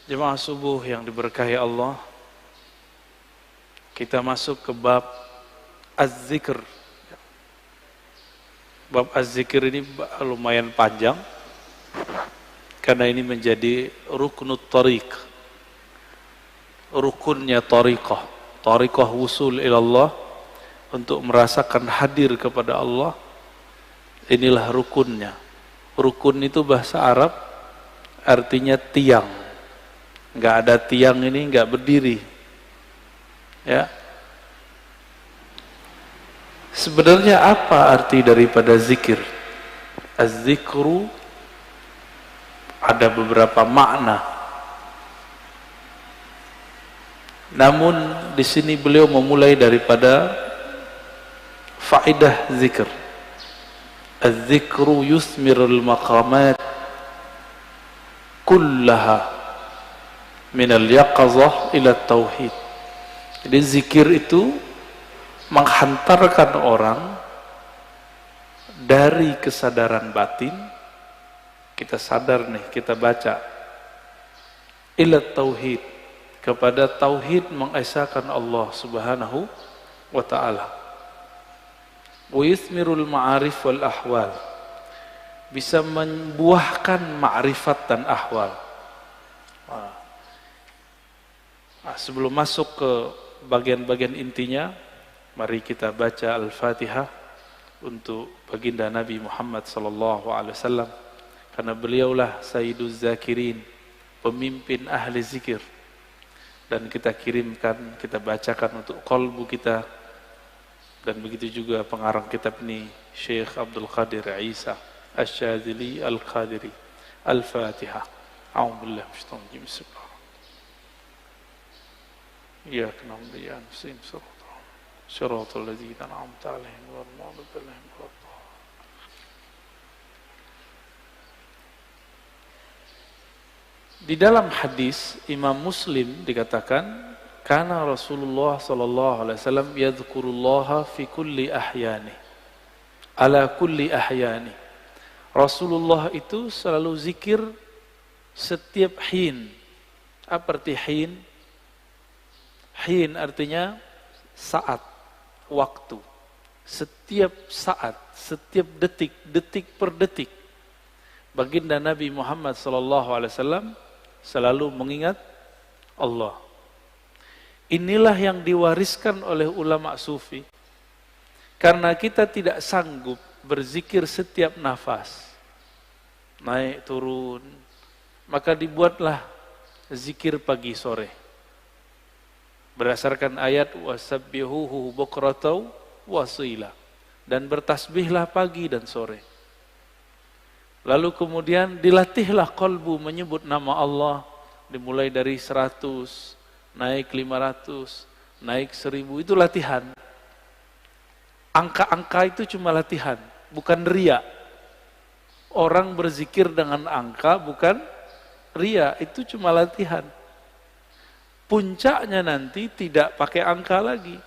Jemaah subuh yang diberkahi Allah, kita masuk ke bab Az-Zikr. Bab Az-Zikr ini lumayan panjang, karena ini menjadi ruknut tariq, rukunnya tariqah, tariqah wusul ilallah, untuk merasakan hadir kepada Allah. Inilah rukunnya. Rukun itu bahasa Arab artinya tiang. Nggak ada tiang ini nggak berdiri, ya. Sebenarnya apa arti daripada zikir? Az-zikru ada beberapa makna. Namun di sini beliau memulai daripada faedah zikir. Az-zikru yusmirul maqamat kullaha minal yaqazah ila tauhid. Jadi zikir itu menghantarkan orang dari kesadaran batin, kita sadar nih, kita baca, ila tauhid, kepada tauhid, mengesahkan Allah subhanahu wa ta'ala. Wa yusmirul ma'arif wal ahwal, bisa membuahkan ma'rifat dan ahwal. Sebelum masuk ke bagian-bagian intinya, mari kita baca Al-Fatihah untuk baginda Nabi Muhammad sallallahu alaihi wasallam, karena beliaulah Sayyiduz Zakirin, pemimpin ahli zikir, dan kita kirimkan, kita bacakan untuk qalbu kita. Dan begitu juga pengarang kitab ini, Syekh Abdul Qadir Isa Asy-Syadzili Al-Qadiri. Al-Fatihah. A'udzubillahi minasyaitonir rajim. Bismillah. إياك نعبد وإياك نستعين صراط الذين أنعمت عليهم غير المغضوب عليهم ولا الضالين. Di dalam hadis Imam Muslim dikatakan, kana Rasulullah sallallahu alaihi wasallam yadhkurullaha fi kulli ahyani, ala kulli ahyani. Rasulullah itu selalu zikir setiap hin. Apa arti hin? Hin artinya saat, waktu. Setiap saat, setiap detik, detik per detik, baginda Nabi Muhammad SAW selalu mengingat Allah. Inilah yang diwariskan oleh ulama sufi. Karena kita tidak sanggup berzikir setiap nafas, naik turun, maka dibuatlah zikir pagi sore. Berdasarkan ayat wasabbihuhu bukratan wasila, dan bertasbihlah pagi dan sore. Lalu kemudian dilatihlah qalbu menyebut nama Allah, dimulai dari 100, naik 500, naik 1000, itu latihan. Angka-angka itu cuma latihan, bukan riya. Orang berzikir dengan angka bukan riya, itu cuma latihan. Puncaknya nanti tidak pakai angka lagi.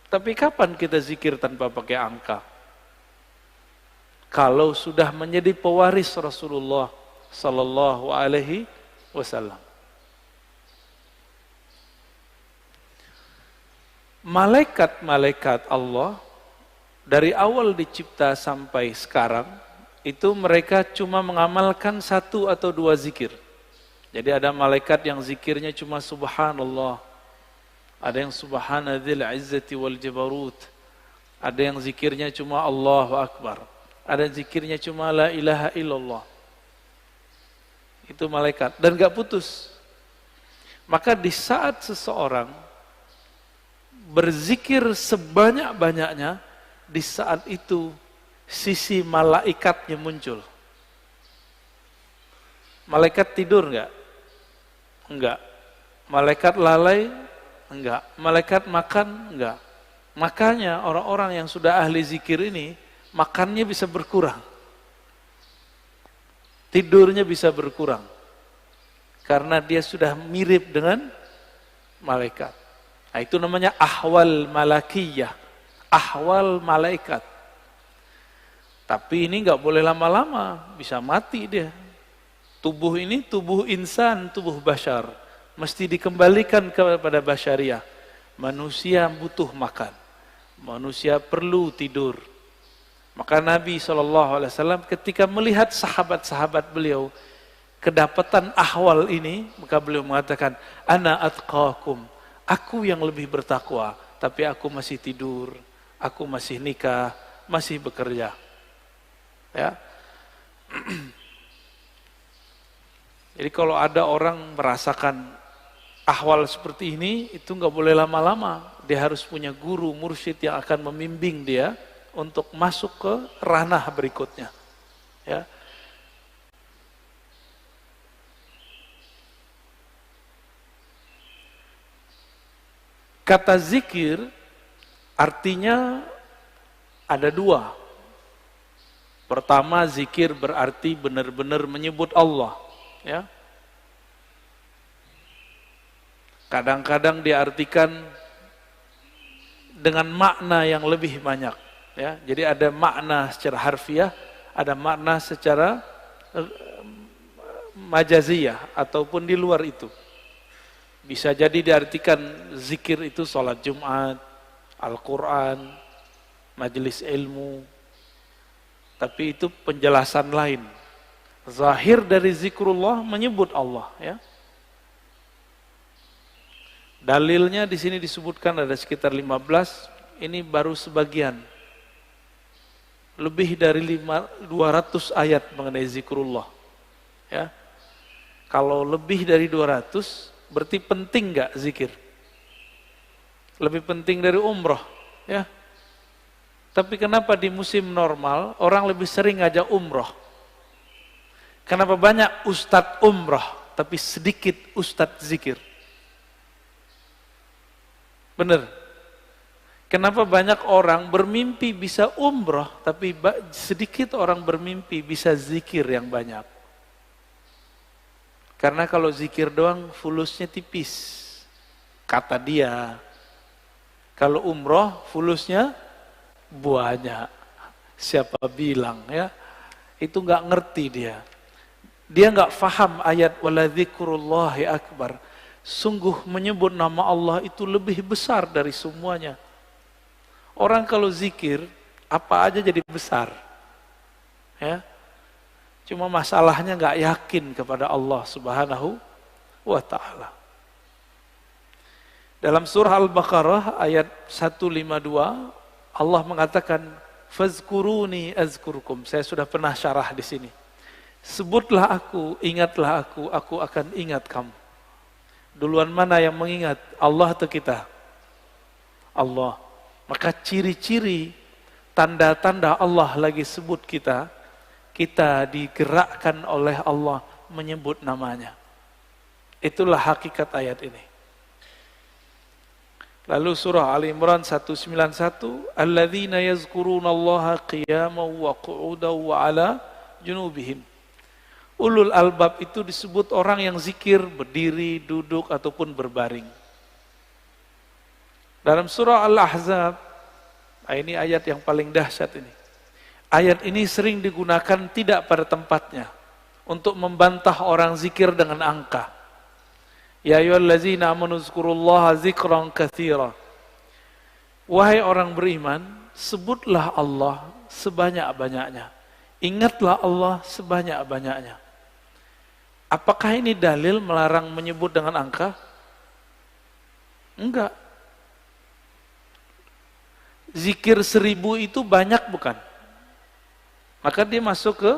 Tapi kapan kita zikir tanpa pakai angka? Kalau sudah menjadi pewaris Rasulullah sallallahu alaihi wasallam. Malaikat-malaikat Allah dari awal dicipta sampai sekarang itu mereka cuma mengamalkan 1 atau 2 zikir. Jadi ada malaikat yang zikirnya cuma subhanallah, ada yang subhanadzil izzati wal jabarut, ada yang zikirnya cuma Allahu akbar, ada yang zikirnya cuma la ilaha illallah. Itu malaikat, dan gak putus. Maka di saat seseorang berzikir sebanyak-banyaknya, di saat itu sisi malaikatnya muncul. Malaikat tidur enggak? Enggak. Malaikat lalai? Enggak. Malaikat makan? Enggak. Makanya orang-orang yang sudah ahli zikir ini, makannya bisa berkurang, tidurnya bisa berkurang, karena dia sudah mirip dengan malaikat. Nah, itu namanya ahwal malakiyah, ahwal malaikat. Tapi ini enggak boleh lama-lama, bisa mati dia. Tubuh ini tubuh insan, tubuh bashar. Mesti dikembalikan kepada basyariah. Manusia butuh makan. Manusia perlu tidur. Maka Nabi SAW ketika melihat sahabat-sahabat beliau kedapatan ahwal ini, maka beliau mengatakan, ana atqakum, aku yang lebih bertakwa, tapi aku masih tidur, aku masih nikah, masih bekerja. Ya. Jadi kalau ada orang merasakan ahwal seperti ini, itu nggak boleh lama-lama. Dia harus punya guru, mursyid yang akan membimbing dia untuk masuk ke ranah berikutnya. Ya. Kata zikir artinya ada dua. Pertama, zikir berarti benar-benar menyebut Allah. Ya. Kadang-kadang diartikan dengan makna yang lebih banyak. Ya. Jadi ada makna secara harfiah, ada makna secara majaziyah ataupun di luar itu. Bisa jadi diartikan zikir itu sholat Jumat, Al-Quran, majelis ilmu. Tapi itu penjelasan lain. Zahir dari zikrullah menyebut Allah. Ya. Dalilnya di sini disebutkan ada sekitar 15, ini baru sebagian. Lebih dari 200 ayat mengenai zikrullah. Ya. Kalau lebih dari 200, berarti penting nggak zikir? Lebih penting dari umroh. Ya. Tapi kenapa di musim normal orang lebih sering ngajak umroh? Kenapa banyak ustadz umroh, tapi sedikit ustadz zikir? Benar. Kenapa banyak orang bermimpi bisa umroh, tapi sedikit orang bermimpi bisa zikir yang banyak? Karena kalau zikir doang fulusnya tipis, kata dia. Kalau umroh fulusnya banyak. Siapa bilang ya? Itu nggak ngerti dia. Dia nggak faham ayat wala dzikrullahi akbar. Sungguh menyebut nama Allah itu lebih besar dari semuanya. Orang kalau zikir apa aja jadi besar. Ya. Cuma masalahnya nggak yakin kepada Allah Subhanahu wa taala. Dalam surah Al-Baqarah ayat 152 Allah mengatakan fazkuruni azkurkum. Saya sudah pernah syarah di sini. Sebutlah aku, ingatlah aku akan ingat kamu. Duluan mana yang mengingat? Allah atau kita? Allah. Maka ciri-ciri tanda-tanda Allah lagi sebut kita, kita digerakkan oleh Allah menyebut namanya. Itulah hakikat ayat ini. Lalu surah Ali Imran 191, alladzina yazkurunallaha qiyaman wa qu'udan wa 'ala junubihim. Ulul albab itu disebut orang yang zikir berdiri, duduk ataupun berbaring. Dalam surah Al-Ahzab, ini ayat yang paling dahsyat ini. Ayat ini sering digunakan tidak pada tempatnya untuk membantah orang zikir dengan angka. Ya ayyuhallazina amanu dzkurullaha dzikran katsira. Wahai orang beriman, sebutlah Allah sebanyak-banyaknya. Ingatlah Allah sebanyak-banyaknya. Apakah ini dalil melarang menyebut dengan angka? Enggak. Zikir 1000 itu banyak bukan? Maka dia masuk ke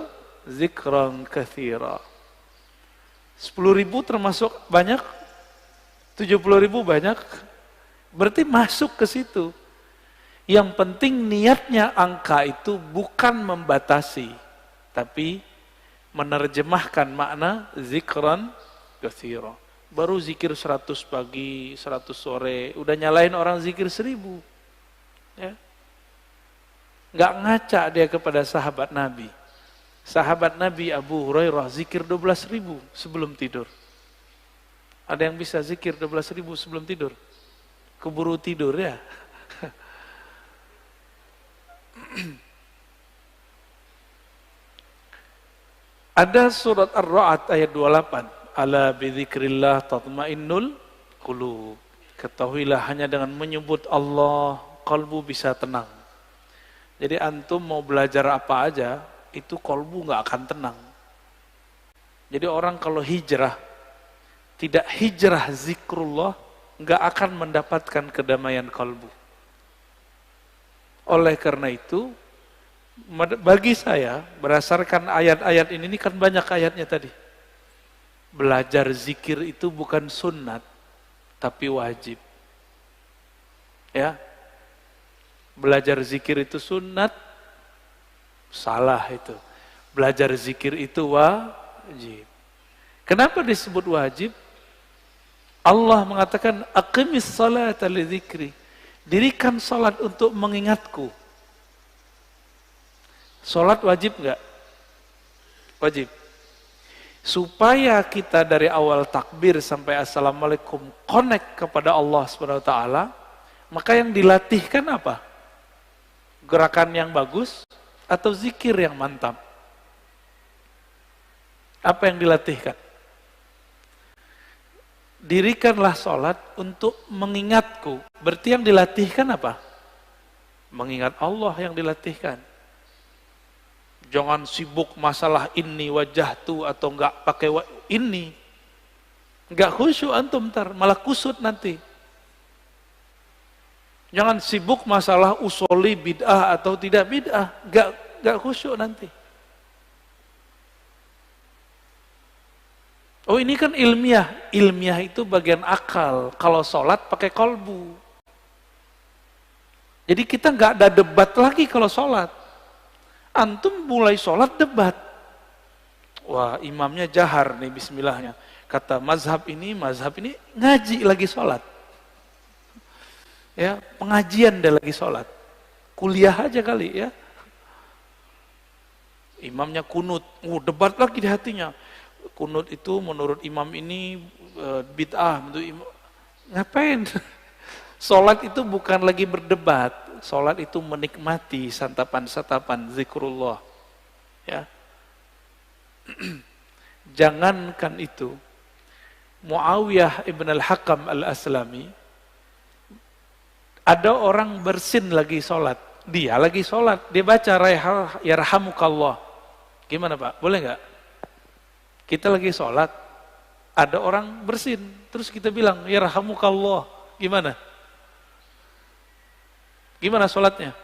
zikran katsira. 10.000 termasuk banyak, 70.000 banyak, berarti masuk ke situ. Yang penting niatnya angka itu bukan membatasi, tapi menerjemahkan makna zikran katsira. Baru zikir 100 pagi, 100 sore, udah nyalain orang zikir 1000. Ya. Nggak ngaca dia kepada sahabat Nabi. Sahabat Nabi Abu Hurairah zikir 12.000 sebelum tidur. Ada yang bisa zikir 12.000 sebelum tidur? Keburu tidur ya. Ada surat Ar-Ra'd ayat 28. Ala bidzikrillah tatmainnul qulub. Ketahuilah hanya dengan menyebut Allah, kalbu bisa tenang. Jadi antum mau belajar apa aja, itu kalbu nggak akan tenang. Jadi orang kalau hijrah, tidak hijrah zikrullah, nggak akan mendapatkan kedamaian kalbu. Oleh karena itu, bagi saya, berdasarkan ayat-ayat ini kan banyak ayatnya tadi. Belajar zikir itu bukan sunnat, tapi wajib. Ya, belajar zikir itu sunnat, salah itu. Belajar zikir itu wajib. Kenapa disebut wajib? Allah mengatakan, aqimis salata li dzikri. Dirikan salat untuk mengingatku. Salat wajib enggak? Wajib. Supaya kita dari awal takbir sampai assalamualaikum connect kepada Allah Subhanahu wa taala, maka yang dilatihkan apa? Gerakan yang bagus atau zikir yang mantap? Apa yang dilatihkan? Dirikanlah salat untuk mengingatku. Berarti yang dilatihkan apa? Mengingat Allah yang dilatihkan. Jangan sibuk masalah ini wajahtu atau enggak pakai ini. Enggak khusyuk antum ntar, malah kusut nanti. Jangan sibuk masalah usoli bid'ah atau tidak bid'ah, enggak khusyuk nanti. Oh ini kan ilmiah, ilmiah itu bagian akal. Kalau sholat pakai kolbu. Jadi kita enggak ada debat lagi kalau sholat. Antum mulai sholat debat. Wah imamnya jahar nih bismillahnya. Kata mazhab ini ngaji lagi sholat. Ya, pengajian dia lagi sholat. Kuliah aja kali ya. Imamnya kunut, debat lagi di hatinya. Kunut itu menurut imam ini bid'ah. Ngapain? Sholat itu bukan lagi berdebat. Sholat itu menikmati santapan-santapan zikrullah. Ya. Jangankan itu, Muawiyah ibn al-Hakam al-Aslami, ada orang bersin lagi sholat. Dia lagi sholat, dia baca yarhamukallah. Gimana Pak? Boleh nggak? Kita lagi sholat, ada orang bersin, terus kita bilang yarhamukallah. Gimana? Gimana sholatnya?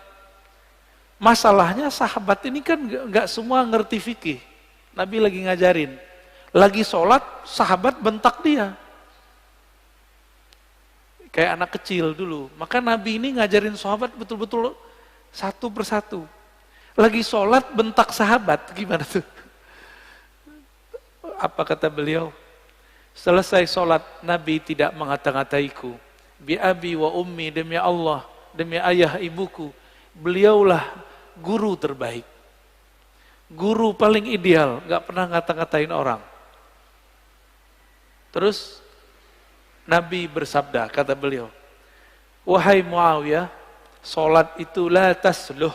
Masalahnya sahabat ini kan nggak semua ngerti fikih. Nabi lagi ngajarin. Lagi sholat, sahabat bentak dia. Kayak anak kecil dulu. Maka Nabi ini ngajarin sahabat betul-betul satu persatu. Lagi sholat, bentak sahabat. Gimana tuh? Apa kata beliau? Selesai sholat, Nabi tidak mengata-ngataiku. Bi abi wa ummi, demi Allah, demi ayah ibuku, beliaulah guru terbaik. Guru paling ideal, gak pernah ngata-ngatain orang. Terus Nabi bersabda, kata beliau, wahai Muawiyah, salat itu la tasluh,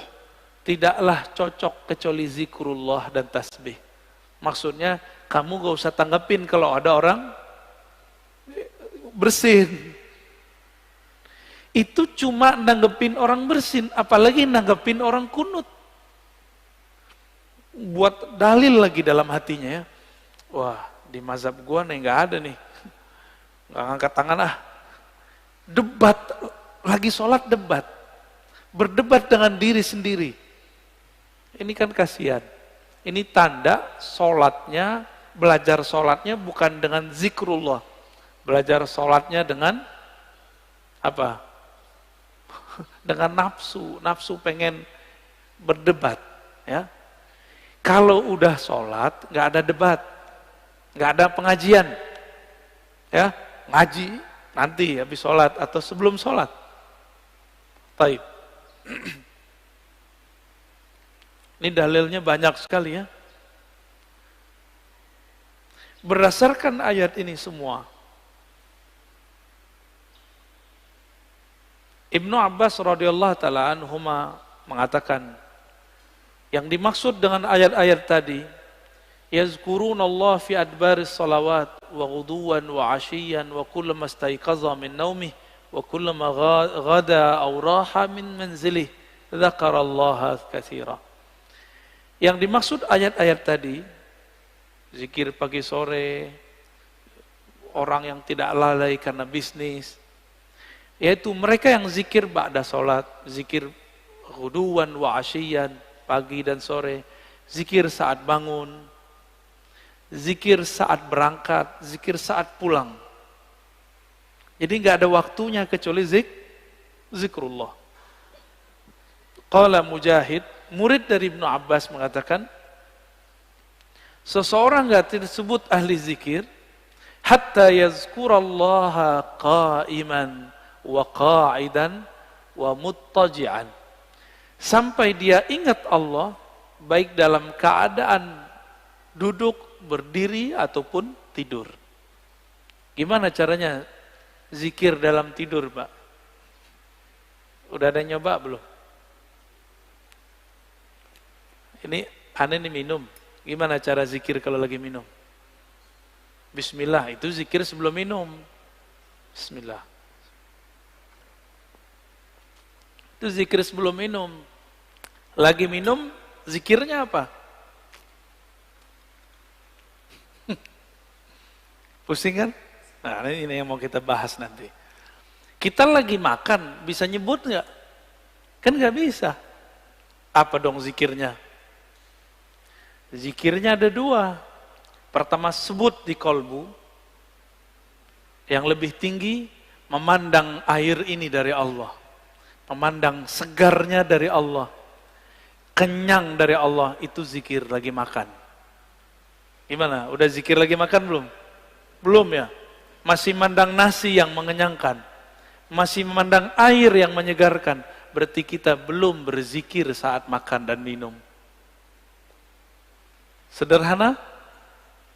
tidaklah cocok kecuali zikrullah dan tasbih. Maksudnya, kamu gak usah tanggapin kalau ada orang bersin. Itu cuma nanggepin orang bersin, apalagi nanggepin orang kunut. Buat dalil lagi dalam hatinya ya. Wah, di mazhab gua nih nggak ada nih. Nggak ngangkat tangan ah. Debat, lagi sholat debat. Berdebat dengan diri sendiri. Ini kan kasihan. Ini tanda sholatnya, belajar sholatnya bukan dengan zikrullah. Belajar sholatnya dengan apa? Dengan nafsu pengen berdebat, ya. Kalau udah sholat, nggak ada debat, nggak ada pengajian, ya, ngaji nanti habis sholat atau sebelum sholat. Taib. Ini dalilnya banyak sekali ya. Berdasarkan ayat ini semua, Ibnu Abbas radhiyallahu taala anhuma mengatakan, yang dimaksud dengan ayat-ayat tadi, Yazkurunallah fi adbaris salawat wa ghuduwan wa ashiyan wa kullama istayqaza min naumih wa kullama ghada aw raha min manzilih dzakarallaha katsira. Yang dimaksud ayat-ayat tadi, zikir pagi sore, orang yang tidak lalai karena bisnis, yaitu mereka yang zikir ba'da salat, zikir ghuduwan wa ashiyan, pagi dan sore, zikir saat bangun, zikir saat berangkat, zikir saat pulang. Jadi nggak ada waktunya kecuali zikrullah. Qala Mujahid, murid dari Ibnu Abbas mengatakan, seseorang nggak disebut ahli zikir hatta yazkurallaha qa'iman wa qa'idan wa muttaji'an. Sampai dia ingat Allah baik dalam keadaan duduk, berdiri ataupun tidur. Gimana caranya zikir dalam tidur, Pak? Udah ada yang nyoba belum? Ini aneh nih minum. Gimana cara zikir kalau lagi minum? Bismillah, itu zikir sebelum minum. Bismillah. Itu zikir sebelum minum. Lagi minum, zikirnya apa? Pusing kan? Nah, ini yang mau kita bahas nanti. Kita lagi makan, bisa nyebut nggak? Kan nggak bisa. Apa dong zikirnya? Zikirnya ada dua. Pertama, sebut di kolbu. Yang lebih tinggi, memandang air ini dari Allah. Memandang segarnya dari Allah. Kenyang dari Allah, itu zikir lagi makan. Gimana? Udah zikir lagi makan belum? Belum ya? Masih memandang nasi yang mengenyangkan. Masih memandang air yang menyegarkan. Berarti kita belum berzikir saat makan dan minum. Sederhana?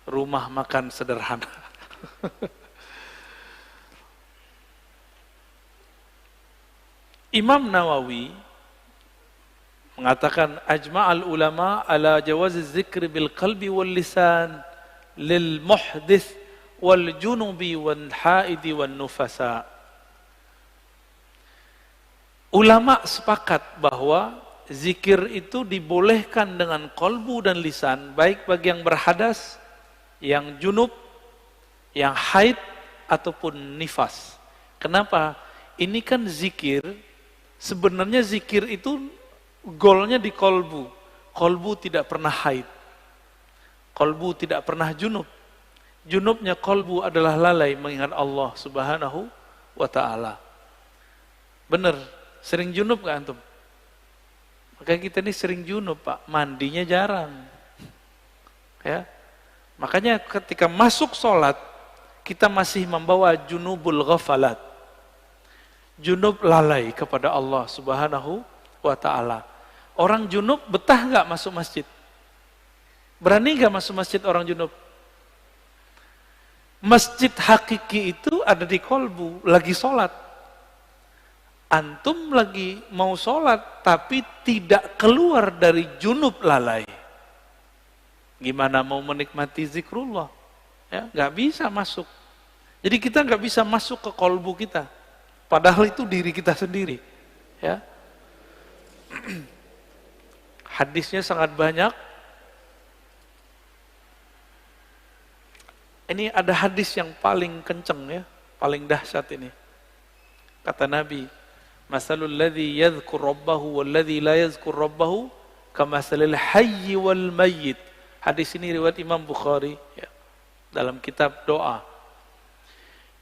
Rumah makan sederhana. Imam Nawawi mengatakan ajma'al ulama ala jawaziz zikri bil qalbi wal lisan lil muhdits wal junubi wal haidi wal nufasa. Ulama sepakat bahwa zikir itu dibolehkan dengan kolbu dan lisan, baik bagi yang berhadas, yang junub, yang haid, ataupun nifas. Kenapa? Ini kan zikir, sebenarnya zikir itu golnya di kolbu. Kolbu tidak pernah haid. Kolbu tidak pernah junub. Junubnya kolbu adalah lalai mengingat Allah Subhanahu wa ta'ala. Benar, sering junub gak antum? Makanya kita ini sering junub, Pak. Mandinya jarang. Ya. Makanya ketika masuk sholat, kita masih membawa junubul ghafalat. Junub lalai kepada Allah Subhanahu wa ta'ala. Orang junub betah gak masuk masjid? Berani gak masuk masjid orang junub? Masjid hakiki itu ada di kolbu, lagi sholat. Antum lagi mau sholat, tapi tidak keluar dari junub lalai. Gimana mau menikmati zikrullah? Ya, nggak bisa masuk. Jadi kita nggak bisa masuk ke kolbu kita. Padahal itu diri kita sendiri. Ya. Hadisnya sangat banyak. Ini ada hadis yang paling kenceng ya, paling dahsyat ini. Kata Nabi, masalul ladzi yadhkur rabbahu wal ladzi la yadhkur rabbahu kamasalil hayyi wal mayyit. Hadis ini riwayat Imam Bukhari ya, dalam kitab doa.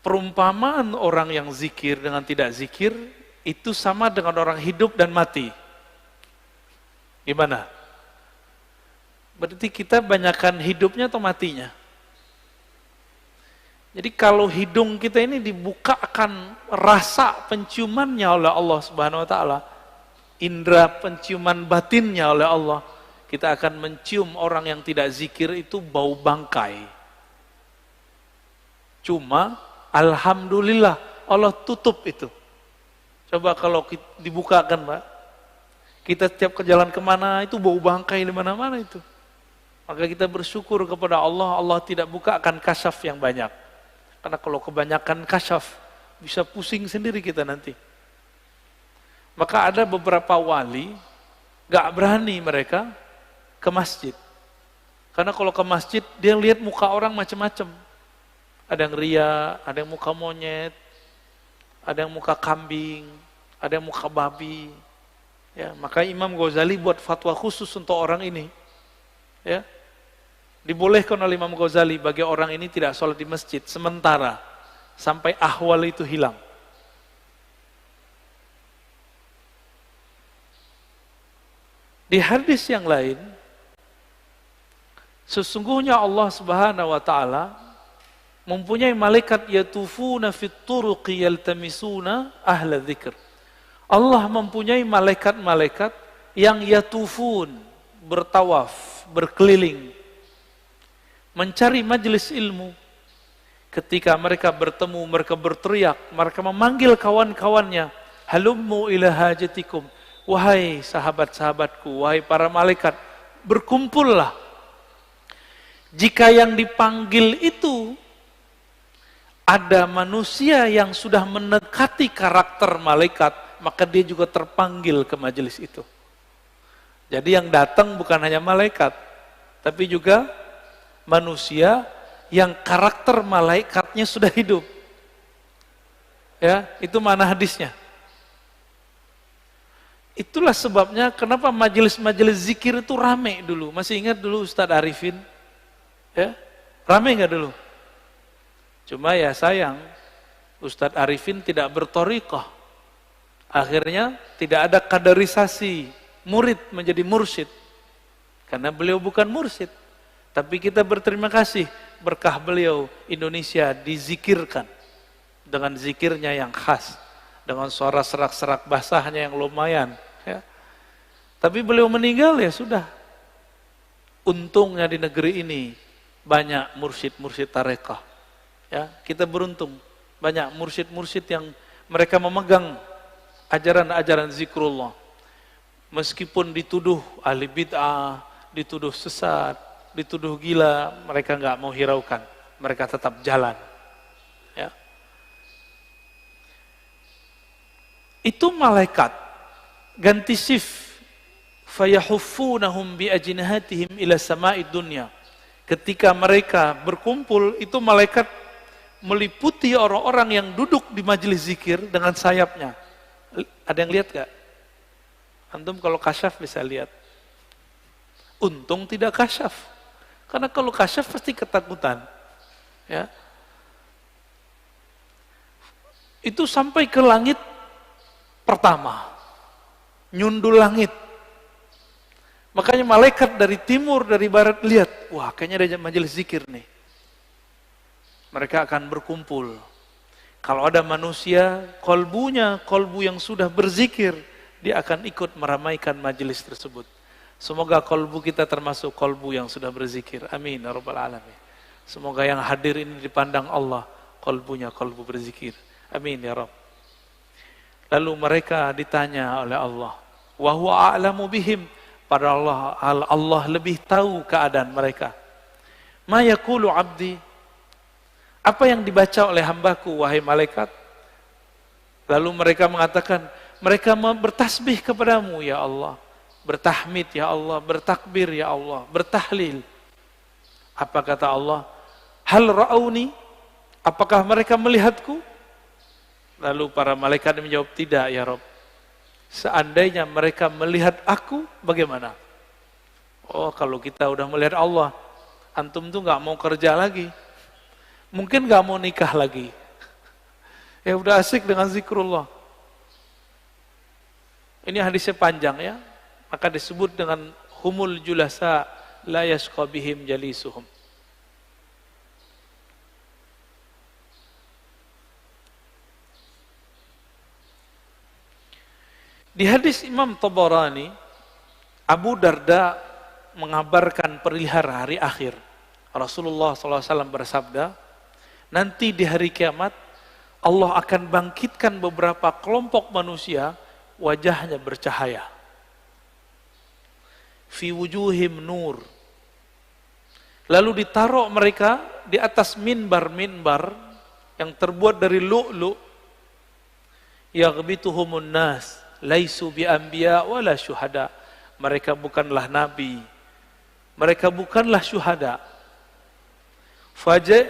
Perumpamaan orang yang zikir dengan tidak zikir itu sama dengan orang hidup dan mati. Gimana? Berarti kita banyakkan hidupnya atau matinya? Jadi kalau hidung kita ini dibukakan rasa penciumannya oleh Allah Subhanahu wa ta'ala, indera penciuman batinnya oleh Allah, kita akan mencium orang yang tidak zikir itu bau bangkai. Cuma alhamdulillah Allah tutup itu. Coba kalau dibukakan, Pak, kita setiap ke jalan kemana itu bau bangkai di mana-mana itu. Maka kita bersyukur kepada Allah, Allah tidak bukakan kasyaf yang banyak. Karena kalau kebanyakan kasyaf, bisa pusing sendiri kita nanti. Maka ada beberapa wali, gak berani mereka ke masjid. Karena kalau ke masjid, dia lihat muka orang macam-macam. Ada yang ria, ada yang muka monyet, ada yang muka kambing, ada yang muka babi. Ya, maka Imam Ghazali buat fatwa khusus untuk orang ini. Ya, dibolehkan oleh Imam Ghazali bagi orang ini tidak sholat di masjid sementara sampai ahwal itu hilang. Di hadis yang lain, sesungguhnya Allah Subhanahu wa taala mempunyai malaikat yatufuna fit turuqi yaltamisuna ahla dzikr. Allah mempunyai malaikat-malaikat yang yatufun, bertawaf, berkeliling, mencari majelis ilmu. Ketika mereka bertemu, mereka berteriak, mereka memanggil kawan-kawannya, halummu ila hajatikum, wahai sahabat-sahabatku, wahai para malaikat, berkumpullah. Jika yang dipanggil itu ada manusia yang sudah mendekati karakter malaikat, maka dia juga terpanggil ke majelis itu. Jadi yang datang bukan hanya malaikat, tapi juga manusia yang karakter malaikatnya sudah hidup. Ya, itu mana hadisnya. Itulah sebabnya kenapa majelis-majelis zikir itu rame dulu. Masih ingat dulu Ustadz Arifin? Ya, rame nggak dulu? Cuma ya sayang, Ustadz Arifin tidak berthariqah. Akhirnya tidak ada kaderisasi murid menjadi mursyid. Karena beliau bukan mursyid. Tapi kita berterima kasih berkah beliau Indonesia dizikirkan dengan zikirnya yang khas, dengan suara serak-serak basahnya yang lumayan. Ya. Tapi beliau meninggal ya sudah. Untungnya di negeri ini banyak mursyid-mursyid tarekah. Ya, kita beruntung banyak mursyid-mursyid yang mereka memegang ajaran-ajaran zikrullah. Meskipun dituduh ahli bid'ah, dituduh sesat, dituduh gila, mereka nggak mau hiraukan, mereka tetap jalan. Ya. Itu malaikat ganti shift, fayahuffunahum bi ajnihatihim ila sama'id dunya. Ketika mereka berkumpul, itu malaikat meliputi orang-orang yang duduk di majelis zikir dengan sayapnya. Ada yang lihat gak? Antum kalau kasyaf bisa lihat. Untung tidak kasyaf. Karena kalau kasyaf pasti ketakutan. Ya. Itu sampai ke langit pertama. Nyundul langit. Makanya malaikat dari timur, dari barat lihat, wah kayaknya ada majelis zikir nih. Mereka akan berkumpul. Kalau ada manusia, kolbu yang sudah berzikir, dia akan ikut meramaikan majelis tersebut. Semoga kolbu kita termasuk kolbu yang sudah berzikir. Amin ya rabbal alamin. Semoga yang hadir ini dipandang Allah, kolbunya kolbu berzikir. Amin ya Rabb. Lalu mereka ditanya oleh Allah, wa huwa a'lamu bihim. Pada Allah lebih tahu keadaan mereka. Ma yaqulu abdi, apa yang dibaca oleh hambaku wahai malaikat? Lalu mereka mengatakan, mereka bertasbih kepadamu ya Allah, bertahmid ya Allah, bertakbir ya Allah, bertahlil. Apa kata Allah? Hal ra'auni, apakah mereka melihatku? Lalu para malaikat menjawab, tidak ya Rabb. Seandainya mereka melihat aku, bagaimana? Oh, kalau kita udah melihat Allah, antum tuh nggak mau kerja lagi, mungkin nggak mau nikah lagi. Ya udah asik dengan zikrullah. Ini hadisnya panjang ya, maka disebut dengan humul julasa la yashqa bihim jalisuhum. Di hadis Imam Tabarani, Abu Darda mengabarkan perihal hari akhir. Rasulullah SAW bersabda, nanti di hari kiamat, Allah akan bangkitkan beberapa kelompok manusia, wajahnya bercahaya. Fi wujuhim nur. Lalu ditaruh mereka di atas minbar-minbar yang terbuat dari lu'lu'. Yaghbituhumun nas, laisu bi anbiya wala syuhada. Mereka bukanlah nabi, mereka bukanlah syuhada. Faja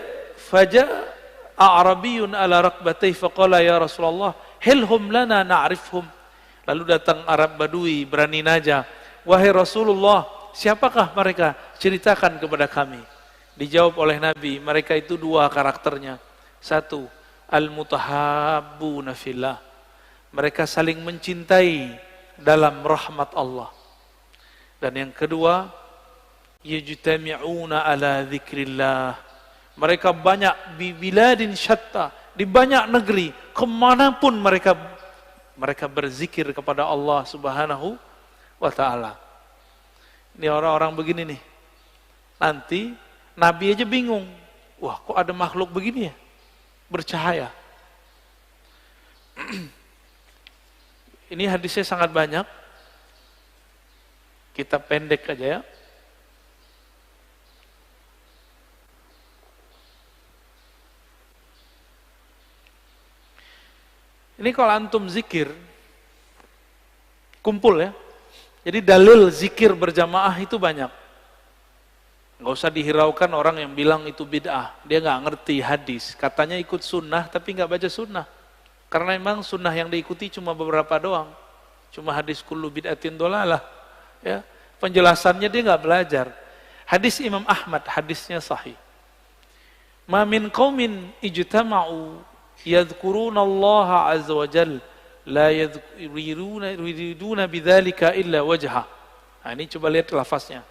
a'rabiyun ala rakbatayhi faqala ya Rasulullah, hilhum lana na'rifhum. Lalu datang Arab Badui berani naja, wahai Rasulullah, siapakah mereka? Ceritakan kepada kami. Dijawab oleh Nabi, mereka itu dua karakternya. Satu, al-mutahabbuna fillah. Mereka saling mencintai dalam rahmat Allah. Dan yang kedua, yajtami'una ala dzikrillah. Mereka banyak di biladin syatta, di banyak negeri, kemanapun mereka berzikir kepada Allah Subhanahu wa ta'ala. Ini orang-orang begini nih. Nanti Nabi aja bingung. Wah, kok ada makhluk begini ya? Bercahaya. Ini hadisnya sangat banyak. Kita pendek aja ya. Ini kalau antum zikir, kumpul ya. Jadi dalil zikir berjamaah itu banyak. Nggak usah dihiraukan orang yang bilang itu bid'ah. Dia nggak ngerti hadis. Katanya ikut sunnah tapi nggak baca sunnah. Karena memang sunnah yang diikuti cuma beberapa doang. Cuma hadis kullu bid'atin dolalah. Ya, penjelasannya dia nggak belajar. Hadis Imam Ahmad, hadisnya sahih. Ma min qaumin ijtama'u yadhkuruna Allah azza wa jalla la yuriduna bidzalika illa wajha. Nah, ini coba lihat lafaznya.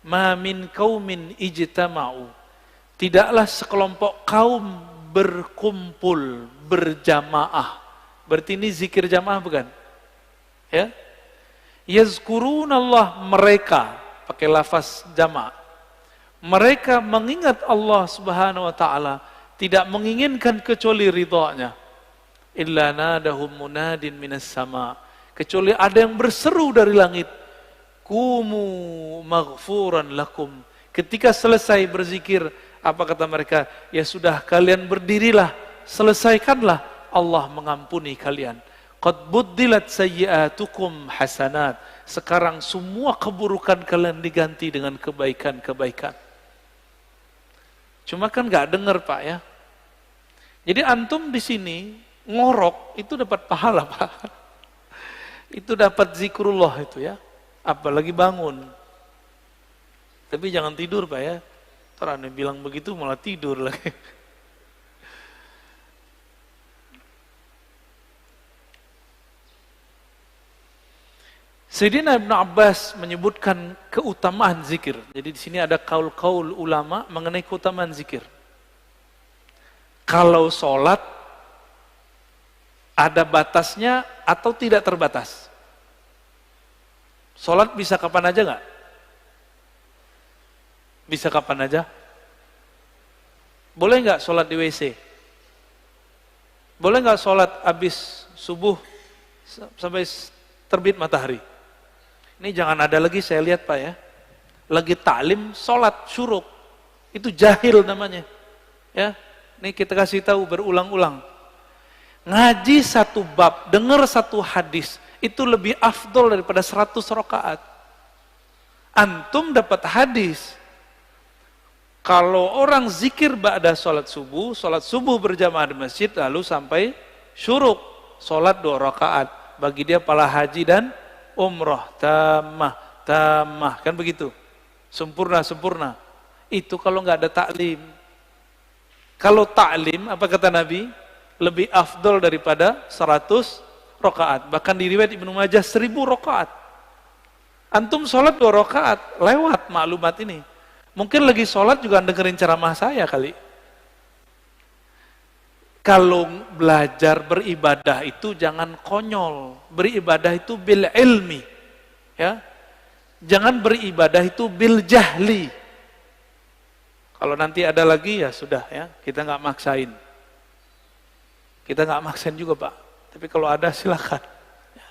Ma min qaumin ijtama'u. Tidaklah sekelompok kaum berkumpul, berjamaah. Berarti ini zikir jamaah bukan? Ya. Yazkurun Allah, mereka pakai lafaz jamaah. Mereka mengingat Allah Subhanahu wa taala, tidak menginginkan kecuali ridha-Nya. Illa nadahum munadin minas sama. Kecuali ada yang berseru dari langit. Kumu maghfuran lakum. Ketika selesai berzikir, apa kata mereka? Ya sudah, kalian berdirilah, selesaikanlah, Allah mengampuni kalian. Qad buddilat sayyi'atukum hasanat. Sekarang semua keburukan kalian diganti dengan kebaikan-kebaikan. Cuma kan nggak dengar Pak ya. Jadi antum di sini ngorok itu dapat pahala Pak. Itu dapat zikrullah itu ya. Apalagi bangun. Tapi jangan tidur Pak ya. Ntar aneh bilang begitu malah tidur lagi. Sayyidina Ibn Abbas menyebutkan keutamaan zikir. Jadi di sini ada kaul-kaul ulama mengenai keutamaan zikir. Kalau sholat ada batasnya atau tidak terbatas? Sholat bisa kapan aja nggak? Bisa kapan aja? Boleh nggak sholat di WC? Boleh nggak sholat habis subuh sampai terbit matahari? Ini jangan ada lagi saya lihat Pak ya. Lagi taklim sholat syuruk. Itu jahil namanya. Ya, ini kita kasih tahu berulang-ulang. Ngaji satu bab, dengar satu hadis, itu lebih afdol daripada 100 rakaat. Antum dapat hadis. Kalau orang zikir ba'da sholat subuh berjamaah di masjid, lalu sampai syuruk, sholat 2 rakaat. Bagi dia pahala haji dan umrah, tamah, kan begitu. Sempurna. Itu kalau nggak ada taklim. Kalau taklim, apa kata Nabi? Lebih afdol daripada 100 rakaat. Bahkan di riwayat Ibnu Majah 1000 rakaat. Antum sholat 2 rakaat, lewat maklumat ini. Mungkin lagi sholat juga dengerin ceramah saya kali. Kalau belajar beribadah itu jangan konyol. Beribadah itu bil ilmi. Ya. Jangan beribadah itu bil jahli. Kalau nanti ada lagi ya sudah ya, kita nggak maksain. Kita nggak maksain juga Pak. Tapi kalau ada silakan. Ya.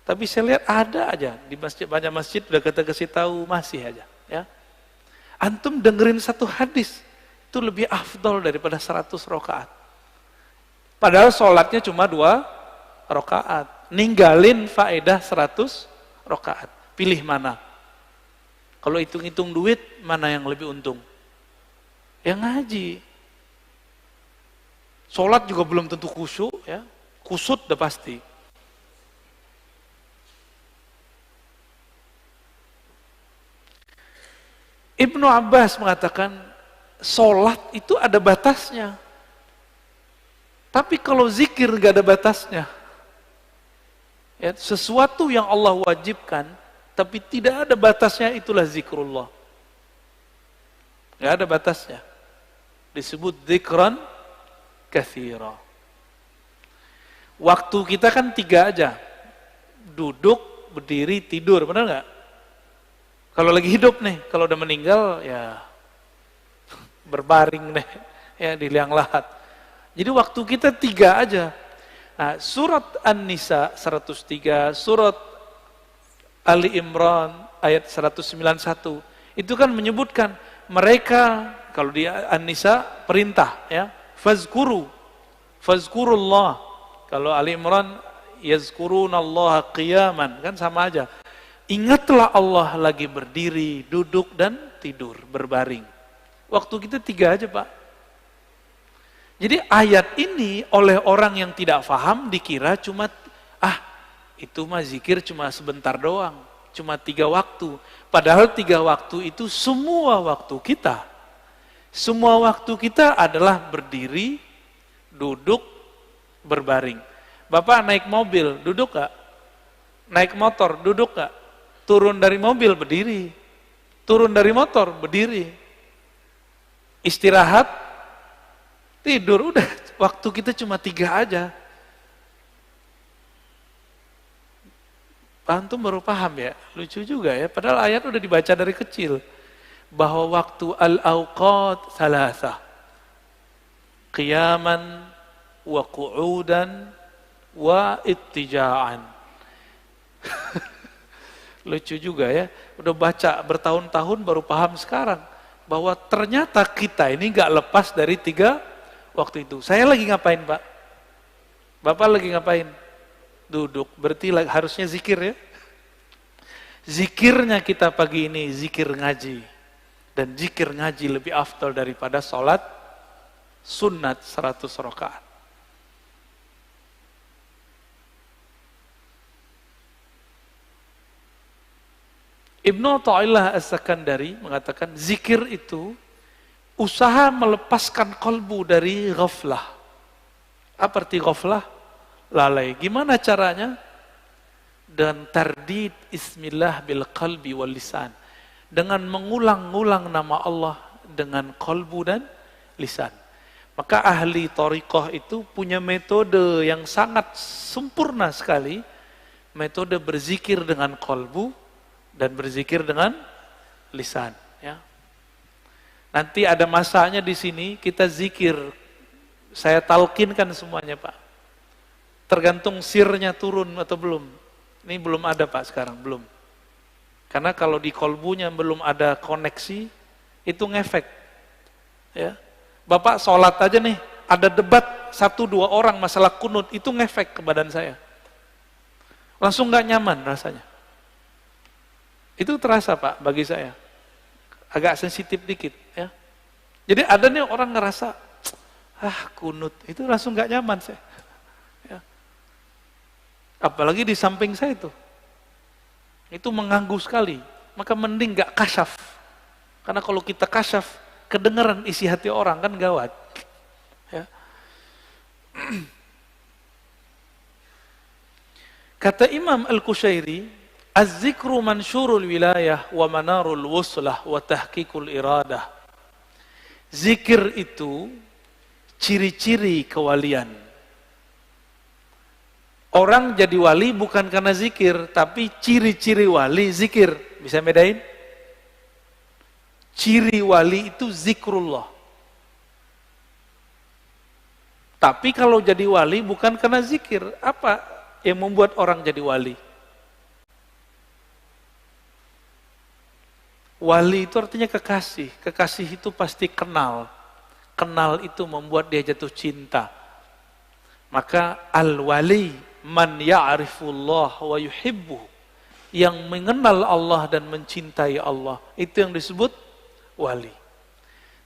Tapi saya lihat ada aja di masjid, banyak masjid udah kita kasih tahu masih aja. Ya. Antum dengerin satu hadis, itu lebih afdol daripada 100 rakaat. Padahal sholatnya cuma 2 rakaat. Ninggalin faedah 100 rakaat. Pilih mana? Kalau hitung-hitung duit, mana yang lebih untung? Ya ngaji. Sholat juga belum tentu khusyuk, ya. Kusut udah pasti. Ibnu Abbas mengatakan, sholat itu ada batasnya. Tapi kalau zikir gak ada batasnya. Ya, sesuatu yang Allah wajibkan, tapi tidak ada batasnya, itulah zikrullah. Gak ada batasnya. Disebut zikran katsira. Waktu kita kan 3 aja. Duduk, berdiri, tidur, benar gak? Kalau lagi hidup nih, kalau udah meninggal ya berbaring deh, ya di liang lahat. Jadi waktu kita 3 aja. Nah, surat An-Nisa 103, surat Ali Imran ayat 191, itu kan menyebutkan mereka, kalau di An-Nisa perintah, ya, fazkurullah. Kalau Ali Imran yazkurunallaha qiyaman, kan sama aja. Ingatlah Allah lagi berdiri, duduk, dan tidur, berbaring. Waktu kita 3 aja, Pak. Jadi ayat ini oleh orang yang tidak paham dikira cuma, itu mah zikir cuma sebentar doang. Cuma 3 waktu. Padahal 3 waktu itu semua waktu kita. Semua waktu kita adalah berdiri, duduk, berbaring. Bapak naik mobil, duduk gak? Naik motor, duduk gak? Turun dari mobil, berdiri. Turun dari motor, berdiri. Istirahat, tidur, udah. Waktu kita cuma 3 aja. Antum baru paham ya? Lucu juga ya, padahal ayat udah dibaca dari kecil. Bahwa waktu al-awqat salasah. Qiyaman, wa qu'udan, wa ittija'an. Lucu juga ya, udah baca bertahun-tahun baru paham sekarang bahwa ternyata kita ini gak lepas dari 3 waktu itu. Saya lagi ngapain, Pak? Bapak lagi ngapain? Duduk, berarti harusnya zikir ya. Zikirnya kita pagi ini zikir ngaji, dan zikir ngaji lebih afdal daripada sholat sunat 100 rakaat. Ibnu Athaillah As-Sakandari mengatakan zikir itu usaha melepaskan kalbu dari ghaflah. Apa arti ghaflah? Lalai. Gimana caranya? Dan tardid ismillah bil qalbi wal lisan. Dengan mengulang-ulang nama Allah dengan kalbu dan lisan. Maka ahli thariqah itu punya metode yang sangat sempurna sekali. Metode berzikir dengan kalbu dan berzikir dengan lisan, ya. Nanti ada masanya di sini kita zikir, saya talkinkan semuanya, Pak. Tergantung sirnya turun atau belum. Ini belum ada, Pak, sekarang belum. Karena kalau di kolbunya belum ada koneksi, itu ngefek, ya. Bapak sholat aja nih, ada debat 1-2 orang masalah kunut, itu ngefek ke badan saya. Langsung nggak nyaman rasanya. Itu terasa, Pak, bagi saya. Agak sensitif dikit, ya. Jadi ada nih orang ngerasa, kunut, itu langsung gak nyaman saya. Ya. Apalagi di samping saya itu mengganggu sekali. Maka mending gak kasyaf. Karena kalau kita kasyaf, kedengaran isi hati orang kan gawat. Ya. Kata Imam Al-Qushairi, az-zikru mansyurul wilayah wa manarul wuslah wa tahqiqul iradah. Zikir itu ciri-ciri kewalian. Orang jadi wali bukan karena zikir, tapi ciri-ciri wali zikir. Bisa bedain? Ciri wali itu zikrullah. Tapi kalau jadi wali bukan karena zikir, apa yang membuat orang jadi wali? Wali itu artinya kekasih. Kekasih itu pasti kenal. Kenal itu membuat dia jatuh cinta. Maka al-wali man ya'rifullah wa yuhibbu, yang mengenal Allah dan mencintai Allah, itu yang disebut wali.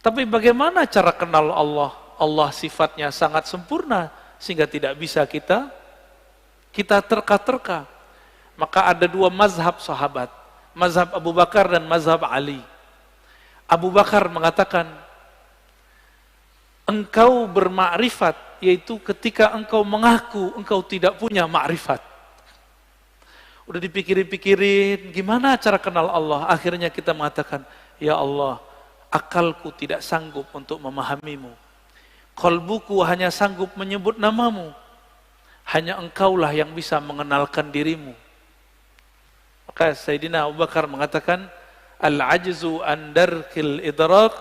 Tapi bagaimana cara kenal Allah? Allah sifatnya sangat sempurna sehingga tidak bisa kita terka-terka. Maka ada dua mazhab sahabat, mazhab Abu Bakar dan mazhab Ali. Abu Bakar mengatakan, engkau bermakrifat, yaitu ketika engkau mengaku engkau tidak punya makrifat. Udah dipikirin-pikirin, gimana cara kenal Allah? Akhirnya kita mengatakan, ya Allah, akalku tidak sanggup untuk memahamimu. Qalbuku hanya sanggup menyebut namamu. Hanya engkaulah yang bisa mengenalkan dirimu. Maka Sayyidina Abu Bakar mengatakan, al-ajzu an darkil idrak.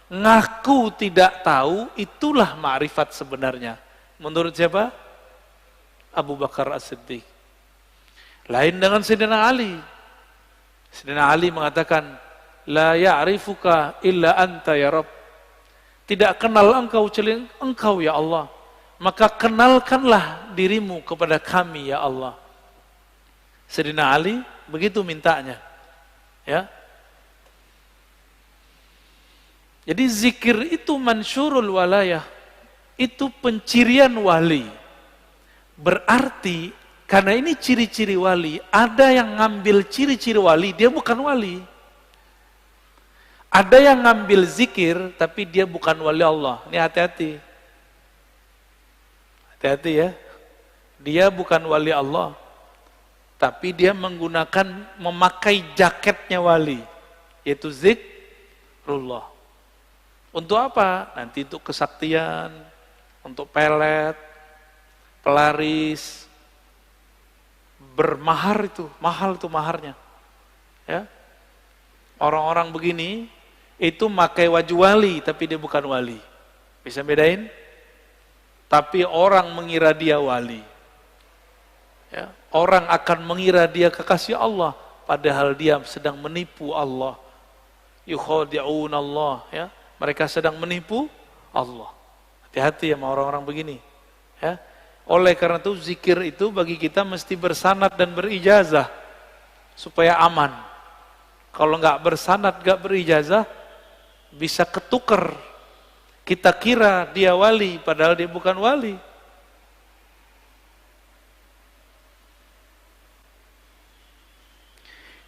Ngaku tidak tahu, itulah ma'rifat sebenarnya. Menurut siapa? Abu Bakar As-Siddiq. Lain dengan Sayyidina Ali. Sayyidina Ali mengatakan, la ya'rifuka illa anta ya Rabb. Tidak kenal engkau kecuali engkau ya Allah. Maka kenalkanlah dirimu kepada kami ya Allah. Sayyidina Ali begitu mintanya. Ya. Jadi zikir itu mansyurul walayah. Itu pencirian wali. Berarti karena ini ciri-ciri wali, ada yang ngambil ciri-ciri wali, dia bukan wali. Ada yang ngambil zikir, tapi dia bukan wali Allah. Ini hati-hati. Hati-hati ya. Dia bukan wali Allah. Tapi dia memakai jaketnya wali. Yaitu zikrullah. Untuk apa? Nanti untuk kesaktian, untuk pelet, pelaris, bermahar itu, mahal itu maharnya. Ya. Orang-orang begini, itu makai waju wali, tapi dia bukan wali. Bisa bedain? Tapi orang mengira dia wali. Ya. Orang akan mengira dia kekasih Allah, padahal dia sedang menipu Allah. Yukhadi'un Allah. Ya. Mereka sedang menipu Allah. Hati-hati sama orang-orang begini. Ya. Oleh karena itu, zikir itu bagi kita mesti bersanad dan berijazah, supaya aman. Kalau nggak bersanad, nggak berijazah, bisa ketuker. Kita kira dia wali, padahal dia bukan wali.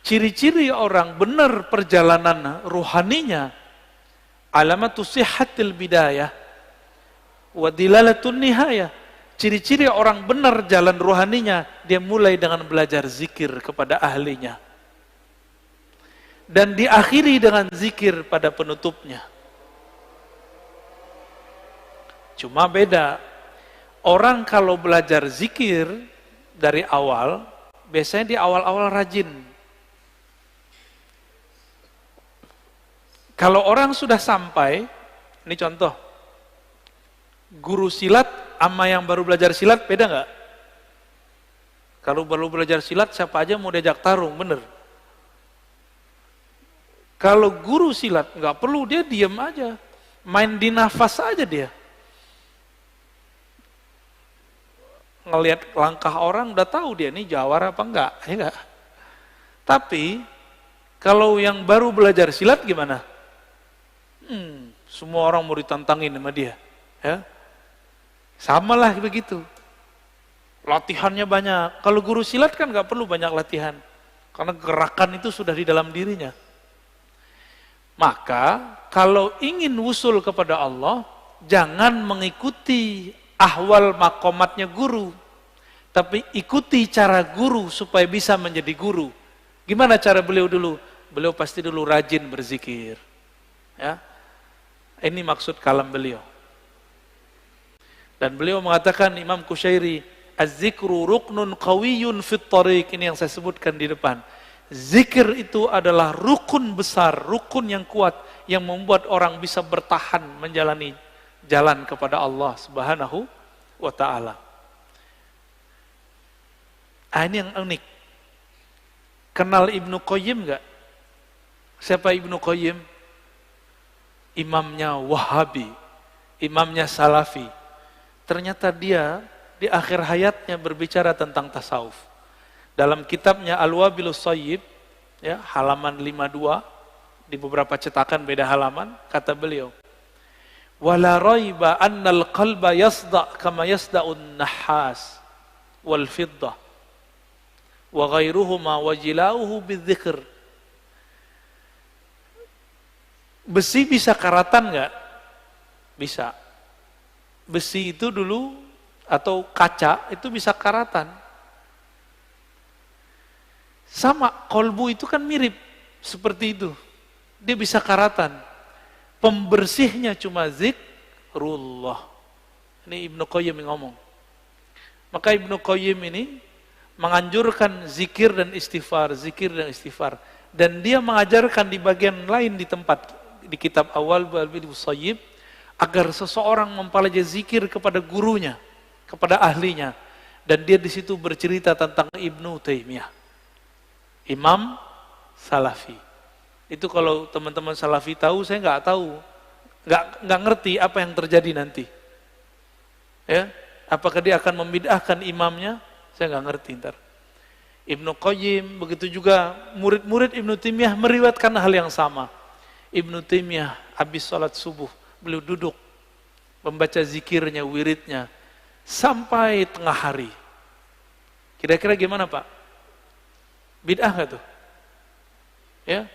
Ciri-ciri orang benar perjalanan ruhaninya, alamatu sihhatil bidayah wa dilalatun nihayah. Ciri-ciri orang benar jalan ruhaninya, dia mulai dengan belajar zikir kepada ahlinya. Dan diakhiri dengan zikir pada penutupnya. Cuma beda, orang kalau belajar zikir dari awal, biasanya di awal-awal rajin. Kalau orang sudah sampai, ini contoh, guru silat sama yang baru belajar silat beda nggak? Kalau baru belajar silat siapa aja mau diajak tarung, bener. Kalau guru silat nggak perlu, dia diam aja, main di nafas aja dia. Ngelihat langkah orang udah tahu dia ini jawara apa enggak, ya enggak? Tapi kalau yang baru belajar silat gimana? Semua orang mau ditantangin sama dia, ya. Sama lah begitu. Latihannya banyak. Kalau guru silat kan nggak perlu banyak latihan, karena gerakan itu sudah di dalam dirinya. Maka kalau ingin wusul kepada Allah, jangan mengikuti ahwal makomatnya guru, tapi ikuti cara guru supaya bisa menjadi guru. Gimana cara beliau dulu? Beliau pasti dulu rajin berzikir. Ya, ini maksud kalam beliau. Dan beliau mengatakan, Imam Kusyairi, az-zikru ruknun qawiyyun fit tariq. Ini yang saya sebutkan di depan. Zikir itu adalah rukun besar, rukun yang kuat, yang membuat orang bisa bertahan menjalani jalan kepada Allah Subhanahu wa ta'ala. Ini yang unik. Kenal Ibnu Qayyim enggak? Siapa Ibnu Qayyim? Imamnya Wahabi, imamnya Salafi. Ternyata dia di akhir hayatnya berbicara tentang tasawuf. Dalam kitabnya Al-Wabilus Shayyib, ya, halaman 52, di beberapa cetakan beda halaman, kata beliau, wala raiba annal qalba yasda' kama yasda'un nahas wal fiddah wa ghairuhuma wa jilauhu bidzikr. Besi bisa karatan enggak? Bisa. Besi itu dulu atau kaca itu bisa karatan. Sama, kolbu itu kan mirip seperti itu. Dia bisa karatan. Pembersihnya cuma zikrullah. Ini Ibnu Qayyim yang ngomong. Maka Ibnu Qayyim ini menganjurkan zikir dan istighfar, zikir dan istighfar. Dan dia mengajarkan di bagian lain di tempat, di kitab awal Al-Wabilus Shayyib, agar seseorang mempelajari zikir kepada gurunya, kepada ahlinya. Dan dia di situ bercerita tentang Ibnu Taimiyah, imam Salafi. Itu kalau teman-teman Salafi tahu, saya nggak tahu, nggak ngerti apa yang terjadi nanti. Ya, apakah dia akan membid'ahkan imamnya? Saya nggak ngerti ntar. Ibnu Qayyim, begitu juga murid-murid Ibnu Taimiyah meriwayatkan hal yang sama. Ibnu Taimiyah habis sholat subuh, beliau duduk membaca zikirnya, wiridnya sampai tengah hari. Kira-kira gimana Pak? Bid'ah nggak tuh? Ya,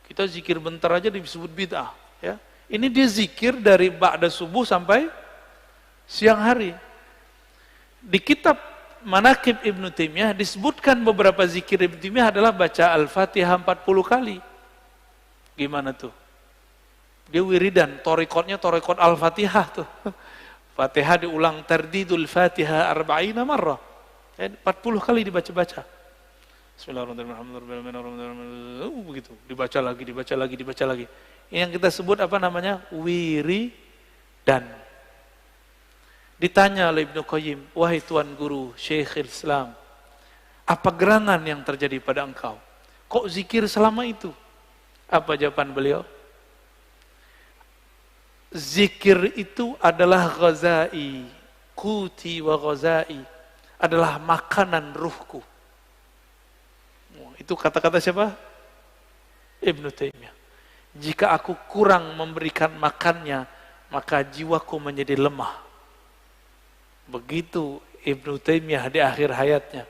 kita zikir bentar aja disebut bid'ah. Ya, ini dia zikir dari ba'da subuh sampai siang hari. Di kitab Manaqib Ibnu Taimiyah disebutkan beberapa zikir Ibnu Taimiyah adalah baca Al-Fatihah 40 kali. Gimana tuh? Dia wiridan, torikotnya torikot Al-Fatihah tuh. Fatihah diulang tardidul Fatihah 40 marrah. 40 kali dibaca-baca. Bismillahirrahmanirrahim. Begitu, dibaca lagi. Ini yang kita sebut apa namanya? Wiridan. Ditanya oleh Ibnu Qayyim, wahai Tuan Guru, Syekhul Islam, apa gerangan yang terjadi pada engkau? Kok zikir selama itu? Apa jawaban beliau? Zikir itu adalah ghazai, kuti wa ghazai, adalah makanan ruhku. Itu kata-kata siapa? Ibnu Taimiyah. Jika aku kurang memberikan makannya, maka jiwaku menjadi lemah. Begitu Ibnu Taimiyah di akhir hayatnya.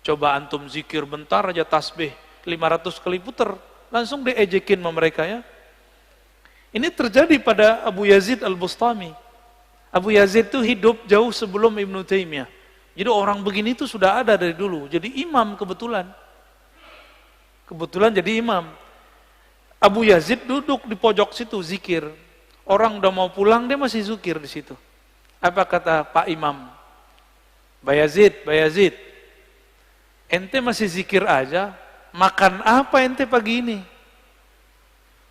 Coba antum zikir bentar aja tasbih 500 kali puter, langsung diejekin sama mereka ya. Ini terjadi pada Abu Yazid Al-Bustami. Abu Yazid itu hidup jauh sebelum Ibnu Taimiyah. Jadi orang begini itu sudah ada dari dulu. Jadi imam kebetulan. Kebetulan jadi imam. Abu Yazid duduk di pojok situ zikir. Orang udah mau pulang dia masih zikir di situ. Apa kata Pak Imam? Bayazid, ente masih zikir aja, makan apa ente pagi ini?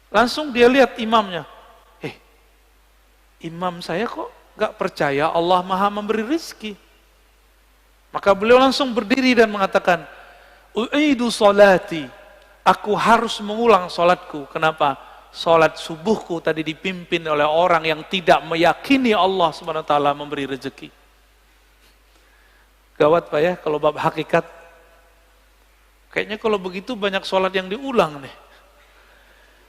Langsung dia lihat imamnya. Imam saya kok gak percaya Allah Maha memberi rizki. Maka beliau langsung berdiri dan mengatakan, u'idu sholati, aku harus mengulang sholatku. Kenapa? Sholat subuhku tadi dipimpin oleh orang yang tidak meyakini Allah Subhanahu wa taala memberi rezeki. Gawat Pak ya kalau bab hakikat. Kayaknya kalau begitu banyak sholat yang diulang nih.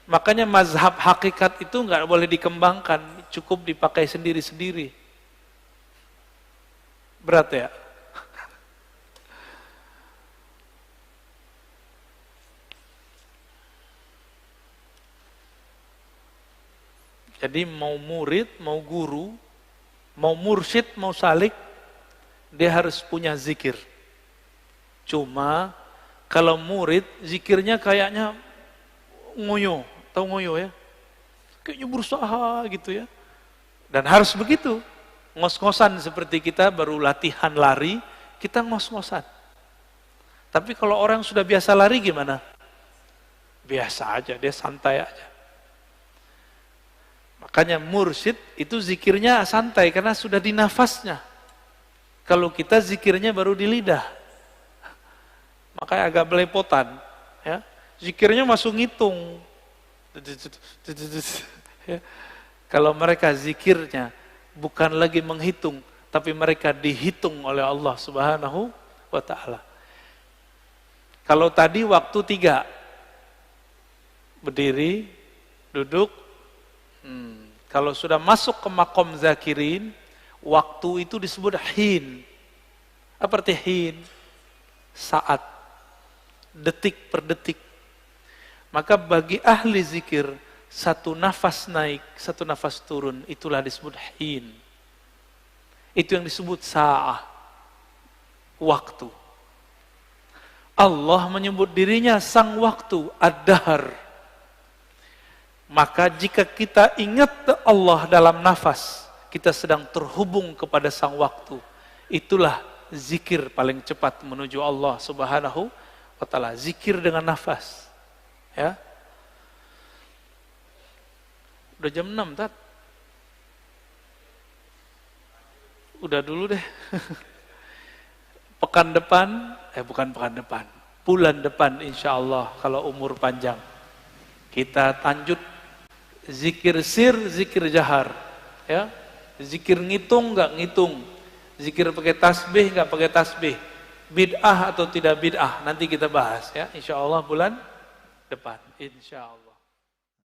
Makanya mazhab hakikat itu nggak boleh dikembangkan, cukup dipakai sendiri-sendiri. Berat ya? Jadi mau murid, mau guru, mau mursyid, mau salik, dia harus punya zikir. Cuma kalau murid, zikirnya kayaknya ngoyo, tahu ngoyo ya? Kayaknya berusaha gitu ya. Dan harus begitu. Ngos-ngosan seperti kita baru latihan lari, kita ngos-ngosan. Tapi kalau orang sudah biasa lari gimana? Biasa aja, dia santai aja. Makanya mursyid itu zikirnya santai karena sudah di nafasnya. Kalau kita zikirnya baru di lidah. Makanya agak belepotan. Ya. Zikirnya masuk ngitung. Ya. Kalau mereka zikirnya bukan lagi menghitung, tapi mereka dihitung oleh Allah Subhanahu wa ta'ala. Kalau tadi waktu 3, berdiri, duduk. Kalau sudah masuk ke makom zakirin, waktu itu disebut hin. Apa arti hin? Saat, detik per detik. Maka bagi ahli zikir, satu nafas naik, satu nafas turun, itulah disebut hin. Itu yang disebut sa'ah, waktu. Allah menyebut dirinya sang waktu, ad-dahr. Maka jika kita ingat Allah dalam nafas, kita sedang terhubung kepada sang waktu. Itulah zikir paling cepat menuju Allah Subhanahu wa ta'ala. Zikir dengan nafas. Ya. Udah jam 6, Tat. Udah dulu deh. Pekan depan, bukan pekan depan, bulan depan insya Allah kalau umur panjang, kita lanjut zikir sir, zikir jahar. Ya. Zikir ngitung, nggak ngitung. Zikir pakai tasbih, nggak pakai tasbih. Bid'ah atau tidak bid'ah, nanti kita bahas ya, insya Allah bulan depan, insya Allah.